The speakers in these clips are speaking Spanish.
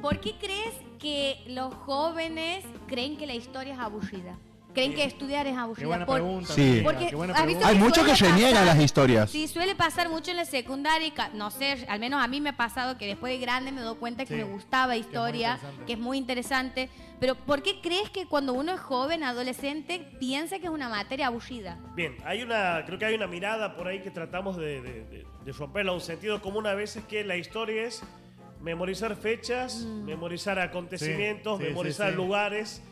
¿Por qué crees que los jóvenes creen que la historia es aburrida? ¿Creen que estudiar es aburrida? Qué buena pregunta. Sí. Porque Qué buena ¿has visto pregunta. Hay muchos que suele reniegan pasar? las historias. Sí, suele pasar mucho en la secundaria. No sé, al menos a mí me ha pasado que después de grande me doy cuenta que Sí, me gustaba que es muy historia, interesante. que es muy interesante. Pero ¿por qué crees que cuando uno es joven, adolescente, piensa que es una materia aburrida? Bien, creo que hay una mirada por ahí que tratamos de romperla. Un sentido común a veces que la historia es memorizar fechas, memorizar acontecimientos, Sí, sí, memorizar sí. lugares.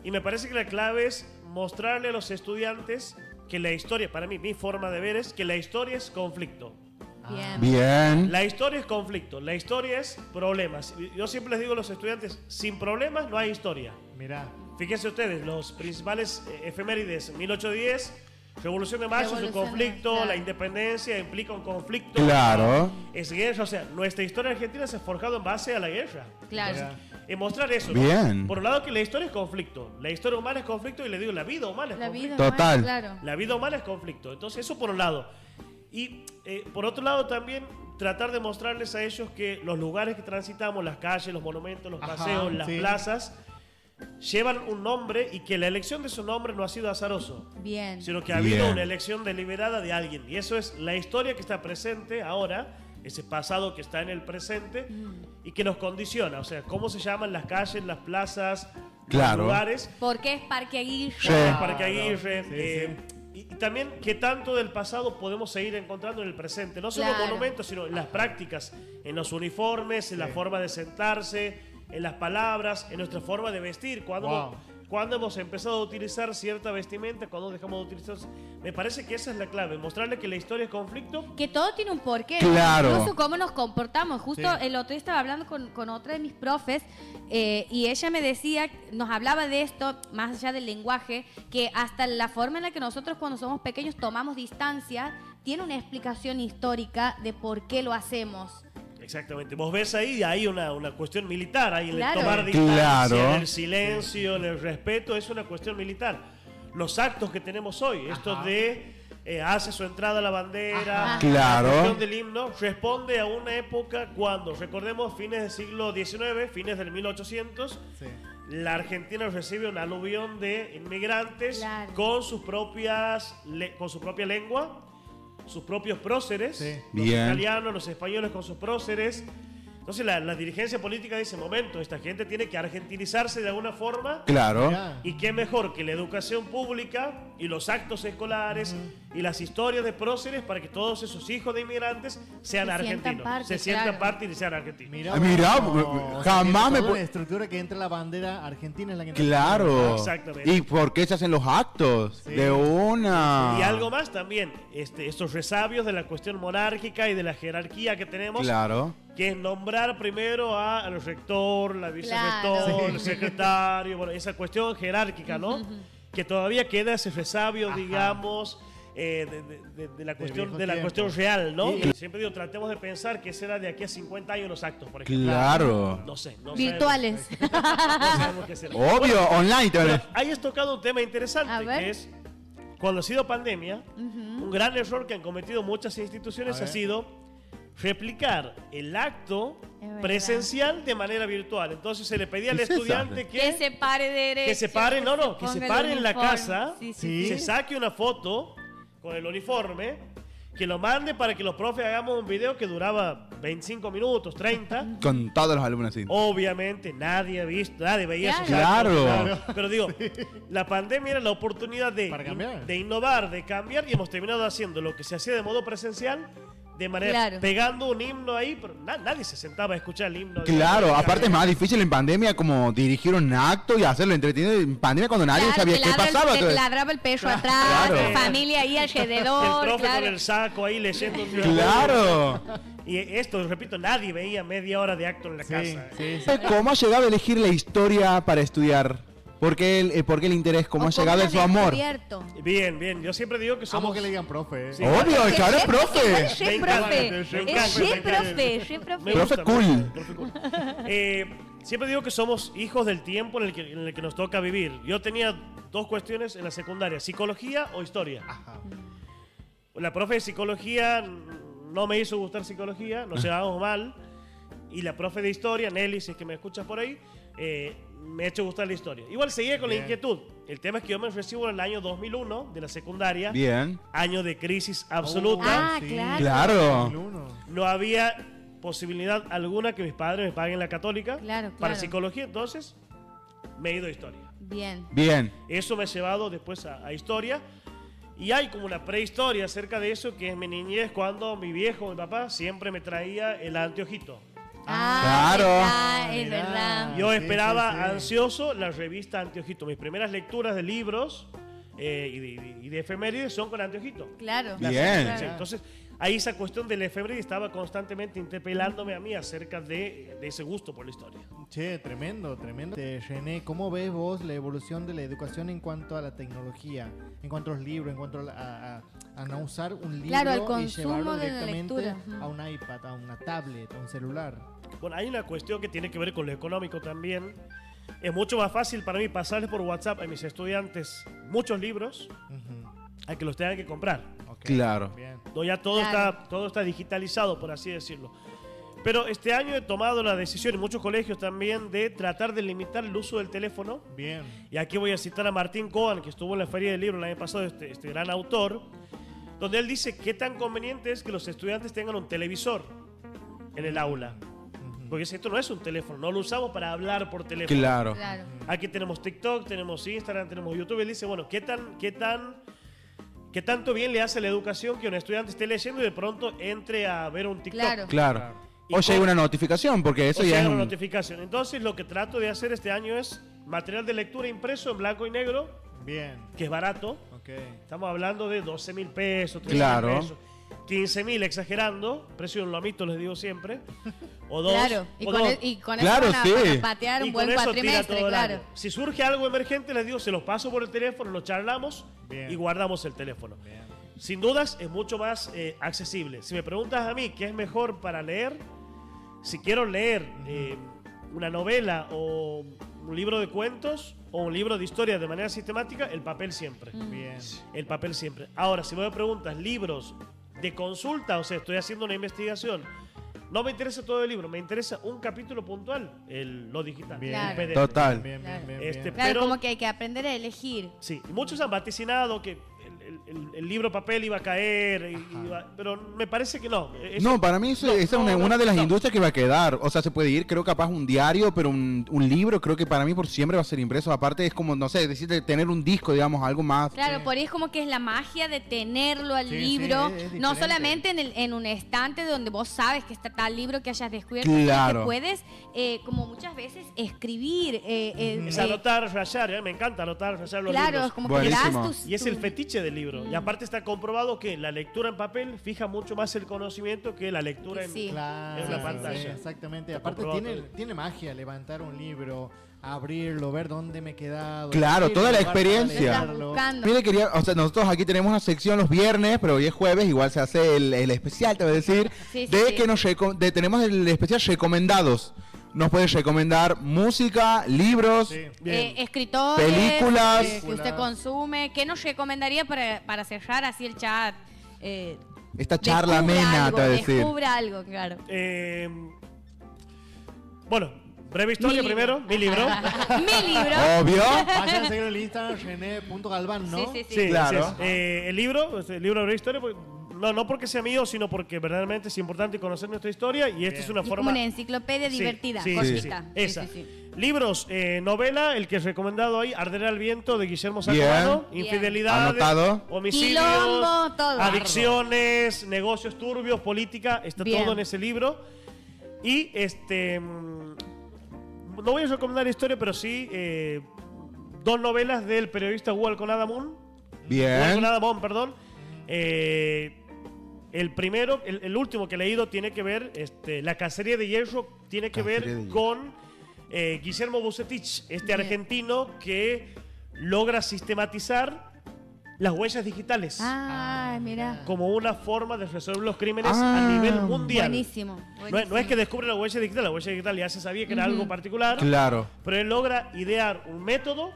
Y me parece que la clave es mostrarle a los estudiantes que la historia, para mí, mi forma de ver es que la historia es conflicto. Bien. Bien. La historia es conflicto, la historia es problemas. Yo siempre les digo a los estudiantes, sin problemas no hay historia. Mirá. Fíjense ustedes, los principales efemérides, 1810, Revolución de Mayo es un Revolución, conflicto, claro. la independencia implica un conflicto. Claro. Es guerra, o sea, nuestra historia argentina se ha forjado en base a la guerra. Claro. Mirá. En mostrar eso, ¿no? Bien. Por un lado que la historia es conflicto, la historia humana es conflicto y le digo, la vida humana es La conflicto. vida Total. humana, claro. La vida humana es conflicto. Entonces, eso por un lado. Y por otro lado también tratar de mostrarles a ellos que los lugares que transitamos, las calles, los monumentos, los Ajá, paseos, las sí. plazas, llevan un nombre y que la elección de su nombre no ha sido azaroso, Bien. sino que ha habido Bien. una elección deliberada de alguien. Y eso es la historia que está presente ahora, ese pasado que está en el presente y que nos condiciona. O sea, cómo se llaman las calles, las plazas, Claro. los lugares. ¿Por qué es Parque Aguirre? Sí. Parque Aguirre. Sí, Y también qué tanto del pasado podemos seguir encontrando en el presente. No solo Claro. monumentos, sino en las prácticas, en los uniformes, en la forma de sentarse, en las palabras, en nuestra forma de vestir. Cuando hemos empezado a utilizar cierta vestimenta, cuando dejamos de utilizar. Me parece que esa es la clave, mostrarle que la historia es conflicto. Que todo tiene un porqué. Claro. Incluso cómo nos comportamos. Justo Sí. el otro día estaba hablando con otra de mis profes y ella me decía, nos hablaba de esto, más allá del lenguaje, que hasta la forma en la que nosotros cuando somos pequeños tomamos distancia tiene una explicación histórica de por qué lo hacemos. Exactamente. Vos ves ahí, hay una cuestión militar, ahí en Claro. el tomar distancia, Claro. en el silencio, en el respeto, es una cuestión militar. Los actos que tenemos hoy, esto Ajá. de hace su entrada la bandera, Ajá. Claro. la cuestión del himno, responde a una época cuando, recordemos, fines del siglo XIX, fines del 1800, Sí. la Argentina recibe un aluvión de inmigrantes Claro. con sus propias con su propia lengua, sus propios próceres, Sí. los Bien. italianos, los españoles con sus próceres. Entonces la dirigencia política dice, momento, esta gente tiene que argentinizarse de alguna forma. Claro. Mirá. Y qué mejor que la educación pública y los actos escolares y las historias de próceres para que todos esos hijos de inmigrantes sean Se sientan argentinos. parte, Se sientan claro. parte y sean argentinos. Mirá, o jamás me tiene toda pu- una estructura que entra la bandera argentina en la que entra. Claro. Exactamente. ¿Y por qué se hacen los actos? Sí. De una. Y algo más también, estos resabios de la cuestión monárquica y de la jerarquía que tenemos, Claro. que es nombrar primero al rector, la vicerrector, Claro. el secretario, bueno, esa cuestión jerárquica, ¿no? Que todavía queda ese resabio, digamos, de la cuestión viejo de la tiempo. cuestión real, ¿no? Y- Siempre digo, tratemos de pensar que será de aquí a 50 años los actos, por ejemplo. Claro. No sé, no Virtuales. sabemos, no sabemos qué será. Obvio, online. te van a- Pero hayas tocado un tema interesante, A ver. que es cuando ha sido pandemia, un gran error que han cometido muchas instituciones A ha ver. sido replicar el acto Es verdad. presencial de manera virtual. Entonces se le pedía al ¿Qué es eso? estudiante Que se pare derecho. que se pare, que se ponga pare el en la uniforme. casa, Sí, Sí. se saque una foto con el uniforme, que lo mande para que los profes hagamos un video que duraba 25 minutos, 30. Con todos los alumnos así. Obviamente nadie ha visto, nadie veía esos Claro. actos. Pero digo, la pandemia era la oportunidad Para cambiar. de innovar, de cambiar, y hemos terminado haciendo lo que se hacía de modo presencial, de manera Claro. pegando un himno ahí, pero nadie se sentaba a escuchar el himno. Claro, aparte es más difícil en pandemia como dirigir un acto y hacerlo entretenido en pandemia cuando nadie Claro, sabía te qué ladra pasaba. te Entonces- ladraba el perro atrás, Claro. la familia ahí El alrededor. profe claro. con el saco ahí leyendo. Claro. Y esto, repito, nadie veía media hora de acto en la Sí, casa. sí, sí. ¿Cómo ha llegado a elegir la historia para estudiar? ¿Por qué el interés? ¿Cómo O ha llegado lo en su han amor? descubierto. Bien, bien. Yo siempre digo que Somos somos... que le digan profe. Sí. Obvio, es que ahora es profe. Es Me re encanta, profe. me Es encanta, me re encanta. profe, re Me profe. Profe gusta, cool. me gusta, profe cool. Siempre digo que somos hijos del tiempo en el que nos toca vivir. Yo tenía dos cuestiones en la secundaria, psicología o historia. Ajá. La profe de psicología no me hizo gustar psicología, nos llevábamos mal. y la profe de historia, Nelly, si es que me escuchas por ahí, me ha hecho gustar la historia. Igual seguía con Bien. la inquietud. El tema es que yo me recibo en el año 2001 de la secundaria. Bien. Año de crisis absoluta. Ah, claro. Claro. El uno. No había posibilidad alguna que mis padres me paguen la católica Claro, para claro. psicología, entonces me he ido a historia. Bien. Bien. Eso me ha llevado después a historia. Y hay como una prehistoria acerca de eso, que es mi niñez, cuando mi viejo, mi papá, siempre me traía el anteojito. Ah, Claro. es Mirá. verdad. Yo sí, esperaba sí, sí. ansioso la revista Anteojito. Mis primeras lecturas de libros y de efemérides son con Anteojito. Claro. Bien. Claro. Sí, entonces, ahí esa cuestión de la efeméride estaba constantemente interpelándome a mí acerca de ese gusto por la historia. Che, tremendo, tremendo. René, ¿cómo ves vos la evolución de la educación en cuanto a la tecnología, en cuanto a los libros, en cuanto a no usar un libro Claro, al y consumo llevarlo de la directamente lectura. a un iPad, a una tablet, a un celular? Bueno, hay una cuestión que tiene que ver con lo económico también. Es mucho más fácil para mí pasarles por WhatsApp a mis estudiantes muchos libros Ujú. a que los tengan que comprar. Ok, Claro. Bien. No, ya todo, Claro. todo está digitalizado, por así decirlo. Pero este año he tomado la decisión, en muchos colegios también, de tratar de limitar el uso del teléfono. Bien. Y aquí voy a citar a Martín Cohen, que estuvo en la Feria del Libro el año pasado, este gran autor, donde él dice qué tan conveniente es que los estudiantes tengan un televisor en el aula. Porque esto no es un teléfono, no lo usamos para hablar por teléfono. Claro. Claro. Aquí tenemos TikTok, tenemos Instagram, tenemos YouTube. Él dice, bueno, ¿qué tanto bien le hace a la educación que un estudiante esté leyendo y de pronto entre a ver un TikTok? Claro. Claro. Y O llega con- una notificación, porque eso o ya sea, es una un... notificación. Entonces, lo que trato de hacer este año es material de lectura impreso en blanco y negro, Bien. que es barato. Ok. Estamos hablando de 12.000 pesos, 13.000 Claro. pesos, 15.000 exagerando, precio de un lomito les digo siempre, o dos, Claro. Y o con, dos. y con Claro, eso van a, sí. van a patear Y un con buen eso tira cuatrimestre, todo el claro. año. Si surge algo emergente, les digo, se los paso por el teléfono, lo charlamos Bien. y guardamos el teléfono. Bien. Sin dudas, es mucho más accesible. Si me preguntas a mí qué es mejor para leer, si quiero leer una novela o un libro de cuentos o un libro de historia de manera sistemática, el papel siempre. Bien. El papel siempre. Ahora, si me preguntas libros de consulta, o sea, estoy haciendo una investigación, no me interesa todo el libro, me interesa un capítulo puntual, lo digital, Bien. Claro. el PDF. Total. Bien, bien, Claro. bien, Este, bien. Claro, Pero- como que hay que aprender a elegir. Sí, y muchos han vaticinado que el libro papel iba a caer, pero me parece que no. No, para mí esa es una de las industrias que va a quedar. O sea, se puede ir, creo capaz un diario, pero un libro creo que para mí por siempre va a ser impreso. Aparte es como, no sé, decirte tener un disco, digamos, algo más. Claro, por ahí es como que es la magia de tenerlo al Sí, libro, sí, es no diferente. solamente en un estante donde vos sabes que está tal libro que hayas descubierto, Claro. sino que puedes, como muchas veces, escribir. Es anotar, rayar, me encanta anotar, rayar los Claro, libros. es como Buenísimo. que das tus... Y es el fetiche del libro. Y aparte está comprobado que la lectura en papel fija mucho más el conocimiento que la lectura en... Sí. Claro, en la pantalla. sí, exactamente. Está Aparte comprobado tiene magia levantar un libro, abrirlo, ver dónde me he quedado. Claro, elegir toda el la lugar para experiencia. Estás leerlo. buscando. Mire, o sea, nosotros aquí tenemos una sección los viernes, pero hoy es jueves, igual se hace el especial, te voy a decir, Sí, sí, de sí. que tenemos el especial recomendados. Nos puedes recomendar música, libros, Sí. Bien. Escritores Películas. que usted consume. ¿Qué nos recomendaría para cerrar así el chat? esta charla Descubra amena, algo, te voy a decir. Descubra algo, claro. Bueno, breve historia Mi primero, libro. mi libro. Mi libro. Obvio. Vayan a seguir el Instagram rené.galván, ¿no? Sí, sí, sí. Sí, Claro. así es. El libro de breve historia, pues, no porque sea mío, sino porque verdaderamente es importante conocer nuestra historia y esta es una Y forma... como una enciclopedia Sí, divertida, sí, cortita. sí, Sí, esa. sí, sí. Libros, novela, el que es recomendado ahí, Arderá al viento, de Guillermo Bien. Sacomano, Bien. Infidelidades, Anotado. homicidios, Quilombo, todo. adicciones, negocios turbios, política, está Bien. todo en ese libro. Y no voy a recomendar historia, pero sí dos novelas del periodista Hugo Conadamun. Bien. Perdón. El primero, el último que he leído tiene que ver, La cacería de hierro, tiene que Cacería ver de hierro. con Guillermo Bucetich, este Bien. argentino que logra sistematizar las huellas digitales Ah, mira. como una forma de resolver los crímenes Ah, a nivel mundial. Buenísimo. No es que descubre la huella digital ya se sabía que era algo particular, Claro. pero él logra idear un método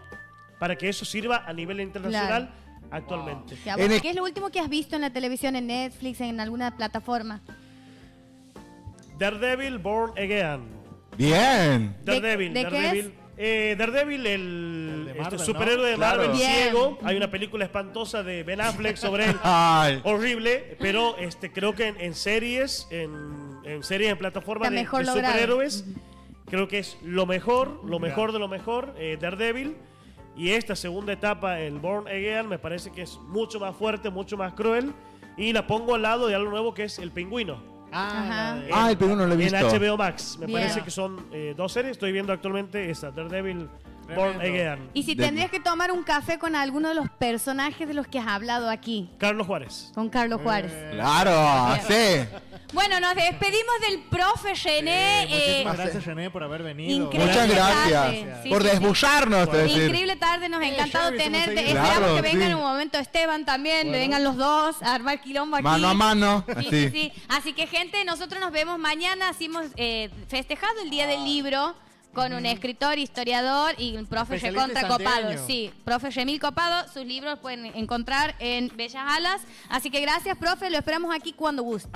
para que eso sirva a nivel internacional actualmente. Ya, En bueno, el- ¿qué es lo último que has visto en la televisión, en Netflix, en alguna plataforma? Daredevil Born Again. Bien. Daredevil. ¿De qué Daredevil. Daredevil, El de Marvel, superhéroe de Claro. Marvel Bien. ciego. Hay una película espantosa de Ben Affleck sobre él. Ay. Horrible, pero creo que en series, en series en plataformas Está de mejor logrado. superhéroes, creo que es lo mejor de lo mejor, Daredevil. Y esta segunda etapa, el Born Again, me parece que es mucho más fuerte, mucho más cruel. Y la pongo al lado de algo nuevo que es El Pingüino. Ajá. Ah, el Perú no lo he visto. En HBO Max. Me Bien. parece que son 2 series. Estoy viendo actualmente esa, Daredevil Born Tremendo. Again. Y si tendrías que tomar un café con alguno de los personajes de los que has hablado aquí, Carlos Juárez. con Carlos Juárez. Claro, sí. Bueno, nos despedimos del profe René. Muchísimas gracias, René, por haber venido. Increíble Muchas gracias tarde. Sí, por sí, sí. desbucharnos. te decir. Increíble tarde, nos ha encantado Sherry, somos tenerte. seguidores. Esperamos Claro, que vengan sí. en un momento Esteban también, Bueno. vengan los dos a armar quilombo aquí. Mano a mano. Sí, Así. sí, sí. Así que, gente, nosotros nos vemos mañana. Hemos festejado el Día del Libro con un escritor, historiador y un profe Especialista recontra santiagueño. copado. Sí, profe Remil Copado. Sus libros pueden encontrar en Bellas Alas. Así que gracias, profe. Lo esperamos aquí cuando guste.